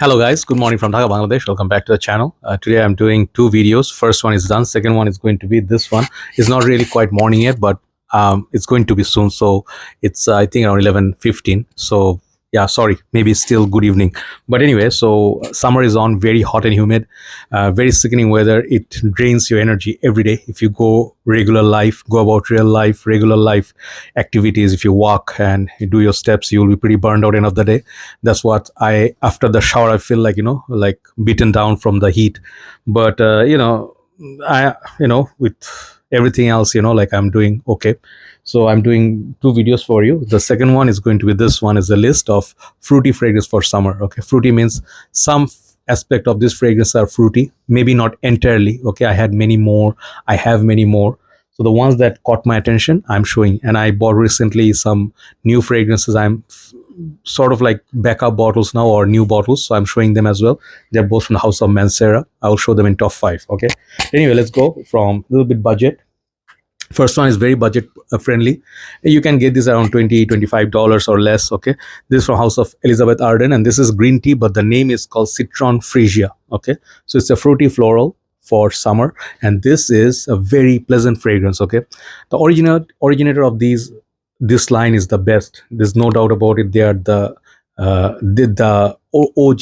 Hello guys, good morning from Dhaka, Bangladesh. Welcome back to the channel. Today I'm doing two videos. First one is done. Second one is going to be this one. It's not really quite morning yet, but it's going to be soon. So it's I think around 11:15. So yeah, sorry, maybe it's still good evening. But anyway, so summer is on, very hot and humid, very sickening weather. It drains your energy every day. If you go regular life, go about real life, regular life activities, if you walk and you do your steps, you will be pretty burned out end of the day. That's what I, after the shower, I feel like, like beaten down from the heat. But with everything else, like I'm doing okay. So I'm doing two videos for you. The second one is going to be, this one is a list of fruity fragrance for summer. Okay, fruity means some aspect of this fragrance are fruity, maybe not entirely. Okay, I have many more. So the ones that caught my attention, I'm showing. And I bought recently some new fragrances. I'm sort of like backup bottles now, or new bottles, so I'm showing them as well. They're both from the house of Mancera. I will show them in top 5. Okay, anyway, let's go from a little bit budget. First one is very budget friendly. You can get this around $20-25 or less. Okay, this is from house of Elizabeth Arden, and this is green tea, but the name is called Citron Freesia. Okay, so it's a fruity floral for summer, and this is a very pleasant fragrance. Okay, the originator of this line is the best. There's no doubt about it. They are the OG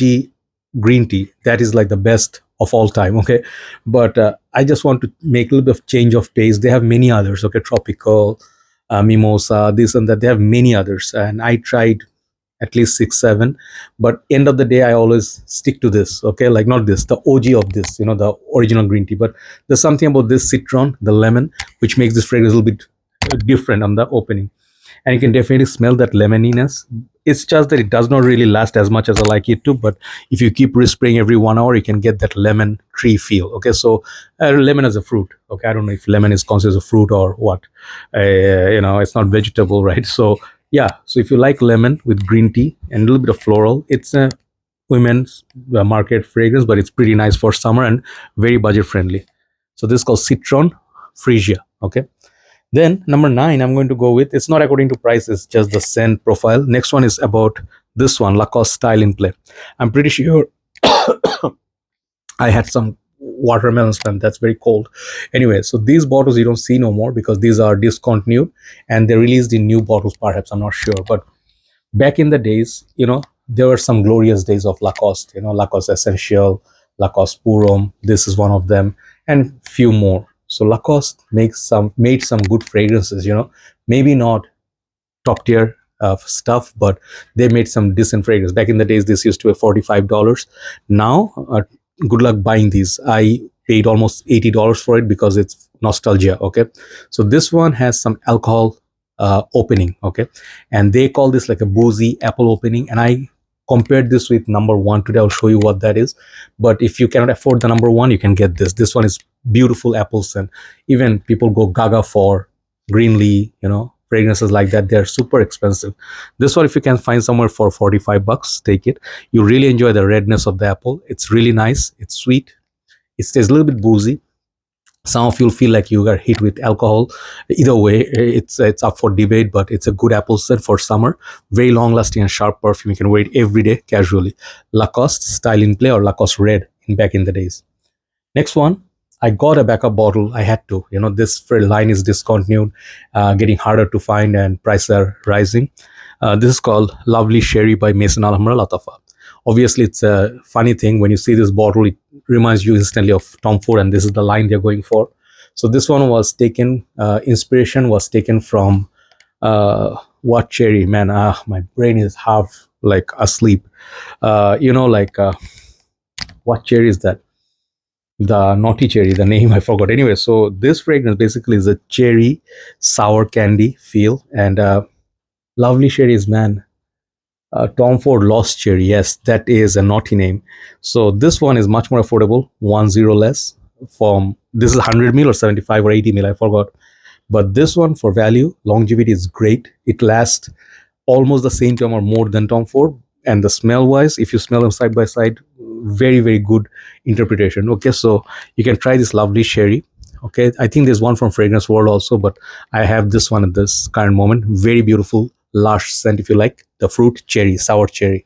green tea. That is like the best of all time. Okay, but I just want to make a little bit of change of taste. They have many others. Okay, tropical, mimosa, this and that. They have many others, and I tried at least 6 7, but end of the day I always stick to this. Okay, like not this, the OG of this, the original green tea. But there's something about this citron, the lemon, which makes this fragrance a little bit different on the opening, and you can definitely smell that lemoniness. It's just that it does not really last as much as I like it to, but if you keep respraying every 1 hour, you can get that lemon tree feel. Okay, so lemon as a fruit. Okay, I don't know if lemon is considered a fruit or what. It's not vegetable, right? So yeah, so if you like lemon with green tea and a little bit of floral, it's a women's market fragrance, but it's pretty nice for summer and very budget friendly. So this is called Citron Freesia. Okay, then number 9, I'm going to go with, it's not according to price, it's just the scent profile. Next one is about this one, Lacoste Style in Play. I'm pretty sure I had some watermelon smell. That's very cold. Anyway, so these bottles you don't see no more because these are discontinued and they're released in new bottles, perhaps, I'm not sure. But back in the days, there were some glorious days of Lacoste, Lacoste Essential, Lacoste Purom. This is one of them, and few more. So Lacoste made some good fragrances, maybe not top tier stuff, but they made some decent fragrance. Back in the days, this used to be $45. Now, good luck buying these. I paid almost $80 for it because it's nostalgia. Okay, so this one has some alcohol opening. Okay, and they call this like a boozy apple opening, and I compared this with number 1 today. I'll show you what that is. But if you cannot afford the number 1, you can get this one is beautiful apples, and even people go gaga for greenly, fragrances like that. They're super expensive. This one, if you can find somewhere for $45, take it. You really enjoy the redness of the apple. It's really nice. It's sweet. It stays a little bit boozy. Some of you feel like you got hit with alcohol. Either way, it's up for debate, but it's a good apple scent for summer. Very long lasting and sharp perfume. You can wear it every day casually. Lacoste Style in Play, or Lacoste Red back in the days. Next one, I got a backup bottle. I had to. This line is discontinued, getting harder to find, and prices are rising. This is called Lovely Cherie by Maison Alhambra Lattafa. Obviously, it's a funny thing. When you see this bottle, it reminds you instantly of Tom Ford, and this is the line they're going for. So this one was taken, inspiration was taken from what cherry? Man, my brain is half like asleep. What cherry is that? The naughty cherry, the name I forgot. Anyway, so this fragrance basically is a cherry sour candy feel, and Lovely Cherries, man. Tom Ford Lost Cherry, yes, that is a naughty name. So this one is much more affordable, 10 less. This is 100 ml or 75 or 80 ml, I forgot. But this one, for value, longevity is great. It lasts almost the same time or more than Tom Ford. And the smell wise, if you smell them side by side, very, very good interpretation. Okay, so you can try this Lovely Cherry. Okay, I think there's one from Fragrance World also, but I have this one at this current moment. Very beautiful, lush scent, if you like the fruit, cherry, sour cherry.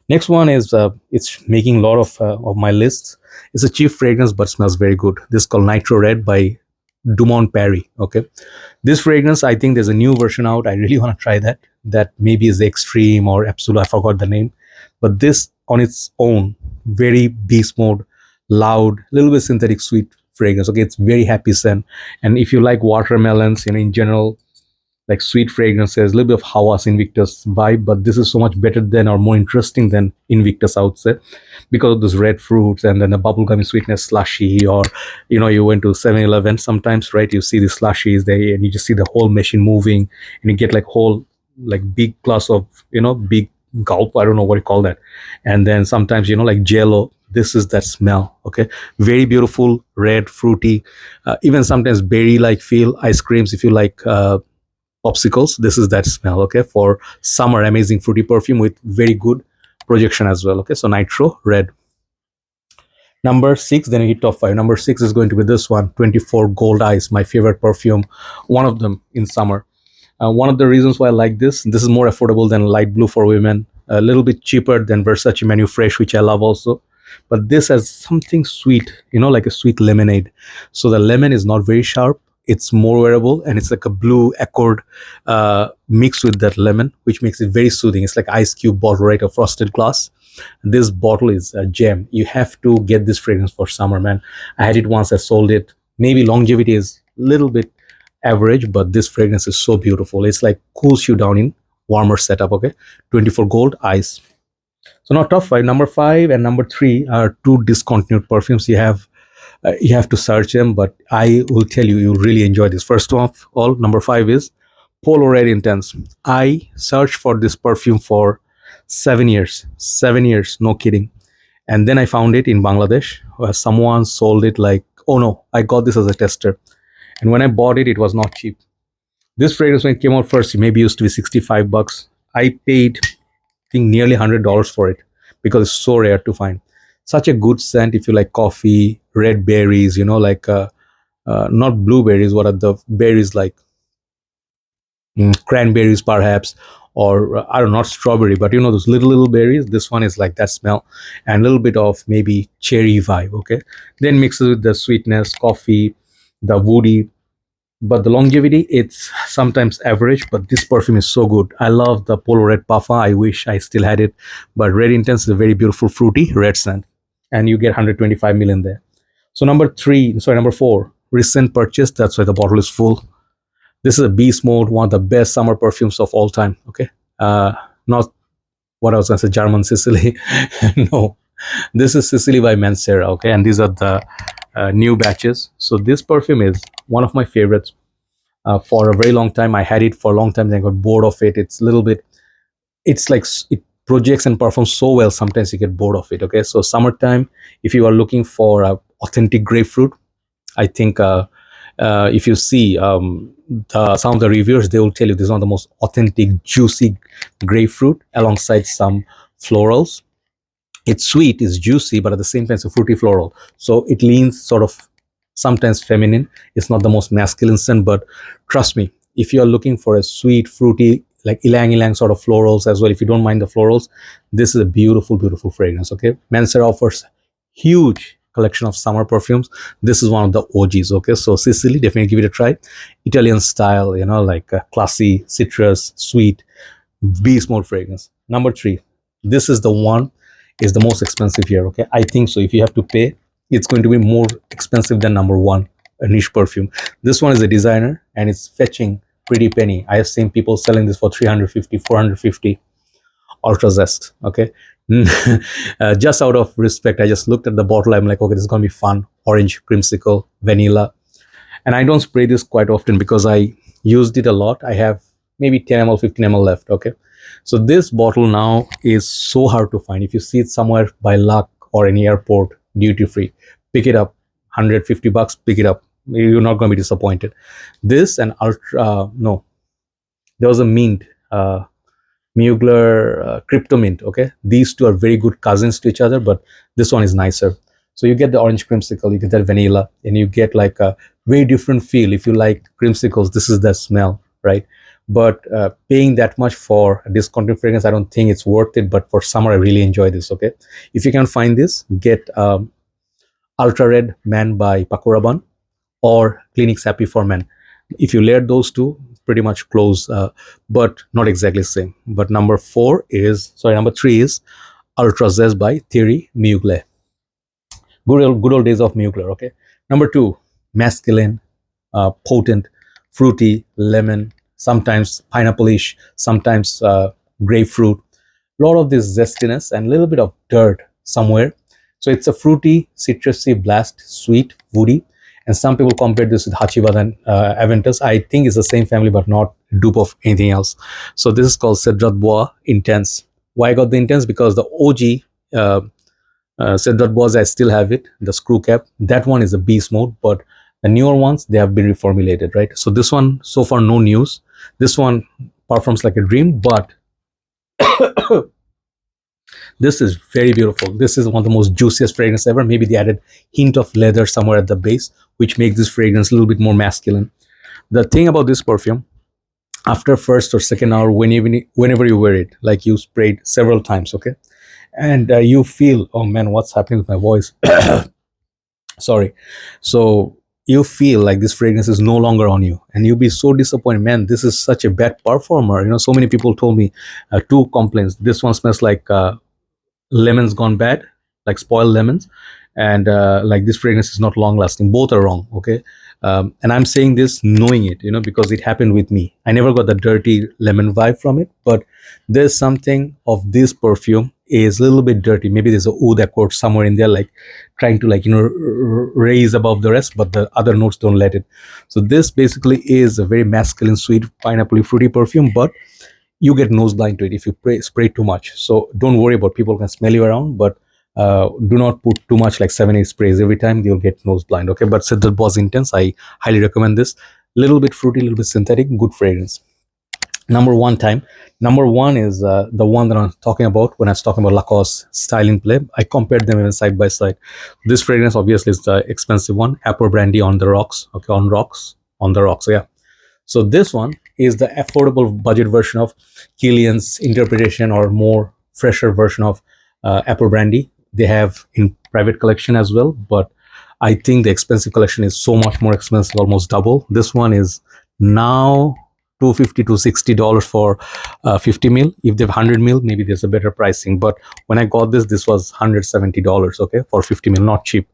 Next one is it's making a lot of my lists. It's a cheap fragrance but smells very good. This is called Nitro Red by Dumont Perry. Okay, this fragrance, I think there's a new version out. I really want to try that. That maybe is the Extreme or Absolute. I forgot the name, but this on its own, very beast mode, loud, little bit synthetic sweet fragrance. Okay, it's very happy scent, and if you like watermelons, in general, like sweet fragrances, a little bit of Hawas Invictus vibe, but this is so much better than or more interesting than Invictus, I would say, because of those red fruits and then the bubblegummy sweetness slushy, or you went to 7-Eleven sometimes, right? You see the slushies there and you just see the whole machine moving and you get like whole like big glass of big gulp. I don't know what you call that. And then sometimes like Jello. This is that smell. Okay, very beautiful, red, fruity, even sometimes berry like feel. Ice creams, if you like popsicles, this is that smell. Okay, for summer, amazing fruity perfume with very good projection as well. Okay, so Nitro Red. Number 6, then we hit top 5. Number 6 is going to be this one, 24 Gold Eyes, my favorite perfume, one of them in summer. One of the reasons why I like this is more affordable than light blue for women, a little bit cheaper than Versace Menu Fresh, which I love also. But this has something sweet, like a sweet lemonade. So the lemon is not very sharp. It's more wearable, and it's like a blue accord mixed with that lemon, which makes it very soothing. It's like ice cube bottle, right? A frosted glass. This bottle is a gem. You have to get this fragrance for summer, man. I had it once, I sold it. Maybe longevity is a little bit average, but this fragrance is so beautiful. It's like cools you down in warmer setup. Okay, 24 Gold Eyes. So now top 5. Number 5 and number 3 are two discontinued perfumes. You have to search them, but I will tell you, you'll really enjoy this. First of all, number 5 is Polo Red Intense. I searched for this perfume for 7 years. 7 years, no kidding. And then I found it in Bangladesh, where someone sold it like, oh no, I got this as a tester. And when I bought it, it was not cheap. This fragrance, when it came out first, it maybe used to be $65. I paid, I think, nearly $100 for it because it's so rare to find. Such a good scent if you like coffee, red berries, like not blueberries. What are the berries like? Cranberries, perhaps, or I don't know, not strawberry, but those little berries. This one is like that smell, and a little bit of maybe cherry vibe. Okay, then mixes with the sweetness, coffee, the woody, but the longevity, it's sometimes average, but this perfume is so good. I love the Polo Red Puffer. I wish I still had it, but Red Intense is a very beautiful fruity red scent, and you get 125 million there. So number 4, recent purchase. That's why the bottle is full. This is a beast mode, one of the best summer perfumes of all time. Okay, not what I was going to say, German Sicily. No, this is Sicily by Mancera. Okay, and these are the new batches. So this perfume is one of my favorites. For a very long time, I had it for a long time. Then I got bored of it. It's a little bit. It's like it projects and performs so well. Sometimes you get bored of it. Okay, so summertime, if you are looking for authentic grapefruit, I think if you see some of the reviewers, they will tell you this is one of the most authentic, juicy grapefruit alongside some florals. It's sweet, it's juicy, but at the same time, it's a fruity floral. So it leans sort of sometimes feminine. It's not the most masculine scent, but trust me, if you're looking for a sweet, fruity, like ilang ilang sort of florals as well, if you don't mind the florals, this is a beautiful, beautiful fragrance. Okay, Mancera offers huge collection of summer perfumes. This is one of the OGs. Okay, so Sicily, definitely give it a try. Italian style, like classy, citrus, sweet, beast mode fragrance. Number 3, this is the one, is the most expensive here. Okay, I think so. If you have to pay, it's going to be more expensive than number 1, a niche perfume. This one is a designer and it's fetching pretty penny. I have seen people selling this for 350, 450. Ultrazest. Okay, just out of respect, I just looked at the bottle. I'm like, okay, this is gonna be fun. Orange, creamsicle, vanilla, and I don't spray this quite often because I used it a lot. I have maybe 10 ml, 15 ml left. Okay, so this bottle now is so hard to find. If you see it somewhere by luck or any airport, duty free, pick it up. $150, pick it up. You're not going to be disappointed. This and no, there was a mint, Mugler, Crypto Mint. Okay, these two are very good cousins to each other, but this one is nicer. So you get the orange creamsicle, you get that vanilla, and you get like a very different feel. If you like creamsicles, this is the smell, right? but paying that much for a discontinued fragrance, I don't think it's worth it. But for summer, I really enjoy this. Okay, if you can find this, get Ultra Red Man by Pakuraban or Clinique Happy for Men. If you layer those two, pretty much close, but not exactly same. But number three is Ultrazest by Thierry Mugler. Good old days of Mugler. Okay. Number two, masculine, potent, fruity, lemon, sometimes pineapple-ish, sometimes grapefruit. A lot of this zestiness and a little bit of dirt somewhere. So it's a fruity, citrusy blast, sweet, woody. And some people compare this with Hachiba and Aventus. I think it's the same family, but not dupe of anything else. So this is called Cedrat Bois Intense. Why I got the Intense? Because the OG Cedrat Bois, I still have it, the screw cap. That one is a beast mode, but the newer ones, they have been reformulated, right? So this one, so far, no news. This one performs like a dream, but this is very beautiful. This is one of the most juiciest fragrance ever. Maybe they added hint of leather somewhere at the base, which makes this fragrance a little bit more masculine. The thing about this perfume, after first or second hour, whenever you wear it, like you sprayed several times, okay, and you feel, oh man, what's happening with my voice? Sorry. So you feel like this fragrance is no longer on you, and you'll be so disappointed. Man, this is such a bad performer. You know, so many people told me two complaints. This one smells like lemons gone bad, like spoiled lemons, and like this fragrance is not long lasting. Both are wrong. Okay. And I'm saying this knowing it, you know, because it happened with me. I never got the dirty lemon vibe from it, but there's something of this perfume is a little bit dirty. Maybe there's a oud accord somewhere in there, like trying to, like, you know, raise above the rest, but the other notes don't let it. So this basically is a very masculine, sweet, pineapple fruity perfume, but you get nose blind to it if you spray too much. So don't worry about people can smell you around, but do not put too much, like 7-8 sprays every time. You'll get nose blind. Okay, but Cedrat Bois Intense, I highly recommend this. Little bit fruity, little bit synthetic, good fragrance. Number one is the one that I'm talking about when I was talking about Lacoste styling play. I compared them even side by side. This fragrance obviously is the expensive one, Apple Brandy on the rocks. Okay, on the rocks. Yeah. So this one is the affordable budget version of Kilian's interpretation, or more fresher version of Apple Brandy. They have in private collection as well, but I think the expensive collection is so much more expensive, almost double. This one is now $250 to $60 for 50 mil. If they have 100 mil, maybe there's a better pricing. But when I got this was $170, okay, for 50 mil, not cheap.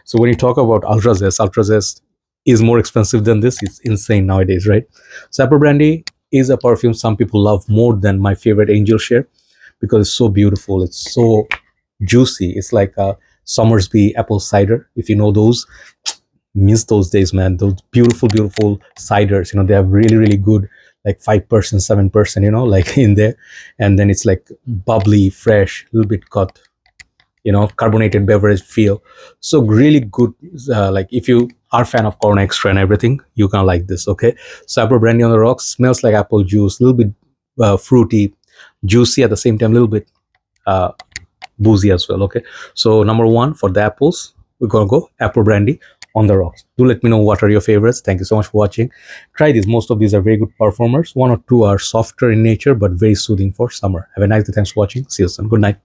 So when you talk about Ultrazest is more expensive than this. It's insane nowadays, right? So Apple Brandy is a perfume some people love more than my favorite Angel Share, because it's so beautiful. It's so juicy. It's like a Somersby apple cider. If you know those, miss those days, man. Those beautiful ciders, you know, they have really good, like 5%, 7%, you know, like in there. And then it's like bubbly, fresh, a little bit cut, you know, carbonated beverage feel. So really good. Like if you are a fan of Corona Extra and everything, you can like this. Okay, so Apple Brandy on the rocks smells like apple juice, a little bit fruity, juicy at the same time, a little bit boozy as well. Okay, so number one for the apples, we're gonna go Apple Brandy on the rocks. Do let me know what are your favorites. Thank you so much for watching. Try these. Most of these are very good performers. One or two are softer in nature but very soothing for summer. Have a nice day. Thanks for watching. See you soon. Good night.